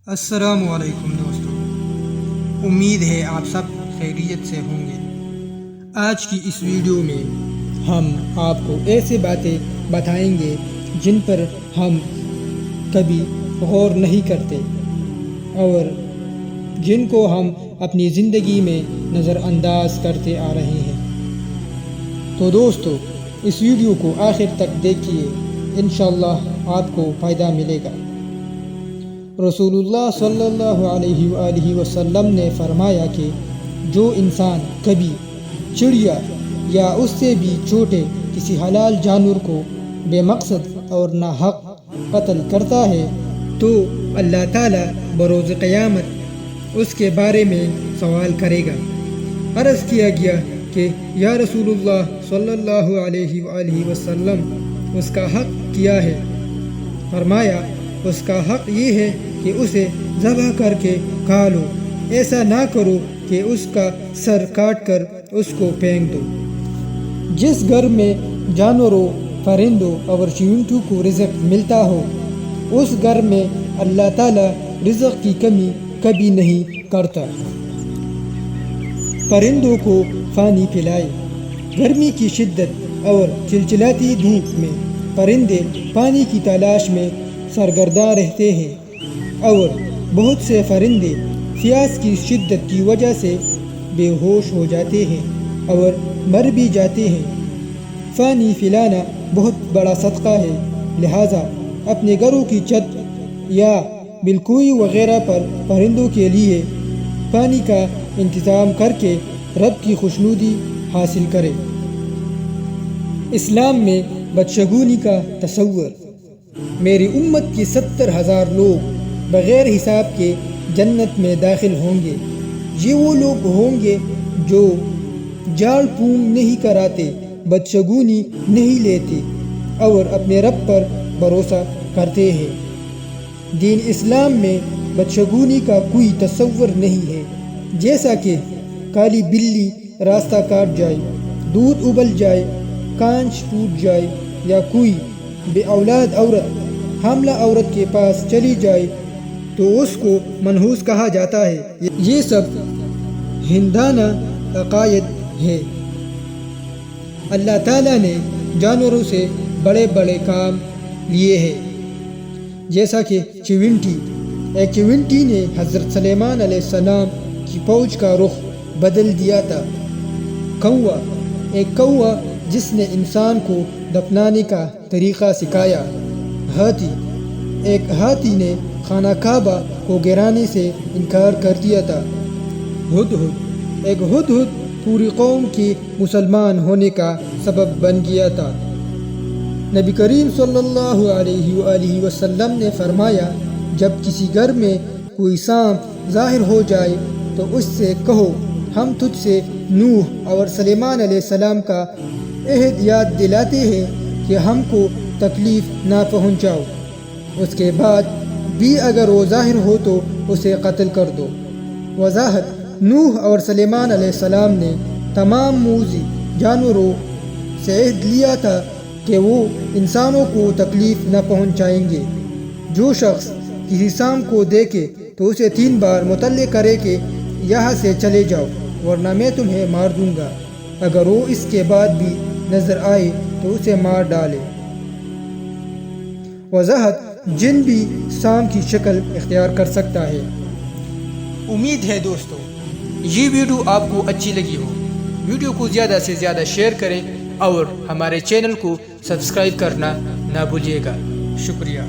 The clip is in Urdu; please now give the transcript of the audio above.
السلام علیکم دوستو، امید ہے آپ سب خیریت سے ہوں گے۔ آج کی اس ویڈیو میں ہم آپ کو ایسے باتیں بتائیں گے جن پر ہم کبھی غور نہیں کرتے اور جن کو ہم اپنی زندگی میں نظر انداز کرتے آ رہے ہیں۔ تو دوستو، اس ویڈیو کو آخر تک دیکھیے، انشاءاللہ آپ کو فائدہ ملے گا۔ رسول اللہ صلی اللہ علیہ وآلہ وسلم نے فرمایا کہ جو انسان کبھی چڑیا یا اس سے بھی چھوٹے کسی حلال جانور کو بے مقصد اور ناحق قتل کرتا ہے تو اللہ تعالیٰ بروز قیامت اس کے بارے میں سوال کرے گا۔ عرض کیا گیا کہ یا رسول اللہ صلی اللہ علیہ وآلہ وسلم، اس کا حق کیا ہے؟ فرمایا، اس کا حق یہ ہے کہ اسے ذبح کر کے کھا لو، ایسا نہ کرو کہ اس کا سر کاٹ کر اس کو پھینک دو۔ جس گھر میں جانوروں، پرندوں اور چیونٹوں کو رزق ملتا ہو، اس گھر میں اللہ تعالیٰ رزق کی کمی کبھی نہیں کرتا۔ پرندوں کو پانی پلائے۔ گرمی کی شدت اور چلچلاتی دھوپ میں پرندے پانی کی تلاش میں سرگرداں رہتے ہیں اور بہت سے پرندے پیاس کی شدت کی وجہ سے بے ہوش ہو جاتے ہیں اور مر بھی جاتے ہیں۔ پانی پلانا بہت بڑا صدقہ ہے، لہٰذا اپنے گھروں کی چھت یا بالکوئی وغیرہ پر پرندوں کے لیے پانی کا انتظام کر کے رب کی خوشنودی حاصل کرے۔ اسلام میں بدشگونی کا تصور۔ میری امت کی 70,000 لوگ بغیر حساب کے جنت میں داخل ہوں گے۔ یہ وہ لوگ ہوں گے جو جھاڑ پھونک نہیں کراتے، بدشگونی نہیں لیتے اور اپنے رب پر بھروسہ کرتے ہیں۔ دین اسلام میں بدشگونی کا کوئی تصور نہیں ہے، جیسا کہ کالی بلی راستہ کاٹ جائے، دودھ ابل جائے، کانچ ٹوٹ جائے یا کوئی بے اولاد عورت حاملہ عورت کے پاس چلی جائے تو اس کو منحوس کہا جاتا ہے۔ یہ سب ہندانہ عقائد ہے۔ اللہ تعالیٰ نے جانوروں سے بڑے بڑے کام لیے ہیں، جیسا کہ چیونٹی۔ ایک چیونٹی نے حضرت سلیمان علیہ السلام کی فوج کا رخ بدل دیا تھا۔ کوا، ایک کوا جس نے انسان کو دفنانے کا طریقہ سکھایا۔ ہاتھی، ایک ہاتھی نے خانہ کعبہ کو گرانے سے انکار کر دیا تھا۔ ہدہد، ایک ہدہد پوری قوم کی مسلمان ہونے کا سبب بن گیا تھا۔ نبی کریم صلی اللہ علیہ وآلہ وسلم نے فرمایا، جب کسی گھر میں کوئی سانپ ظاہر ہو جائے تو اس سے کہو، ہم تجھ سے نوح اور سلیمان علیہ السلام کا عہد یاد دلاتے ہیں کہ ہم کو تکلیف نہ پہنچاؤ۔ اس کے بعد بھی اگر وہ ظاہر ہو تو اسے قتل کر دو۔ وضاحت: نوح اور سلیمان علیہ السلام نے تمام موذی جانوروں سے عہد لیا تھا کہ وہ انسانوں کو تکلیف نہ پہنچائیں گے۔ جو شخص کسی سانپ کو دیکھے تو اسے 3 بار مطلع کرے کہ یہاں سے چلے جاؤ ورنہ میں تمہیں مار دوں گا۔ اگر وہ اس کے بعد بھی نظر آئے تو اسے مار ڈالے۔ وضاحت: جن بھی سانپ کی شکل اختیار کر سکتا ہے۔ امید ہے دوستو یہ ویڈیو آپ کو اچھی لگی ہو۔ ویڈیو کو زیادہ سے زیادہ شیئر کریں اور ہمارے چینل کو سبسکرائب کرنا نہ بھولیے گا۔ شکریہ۔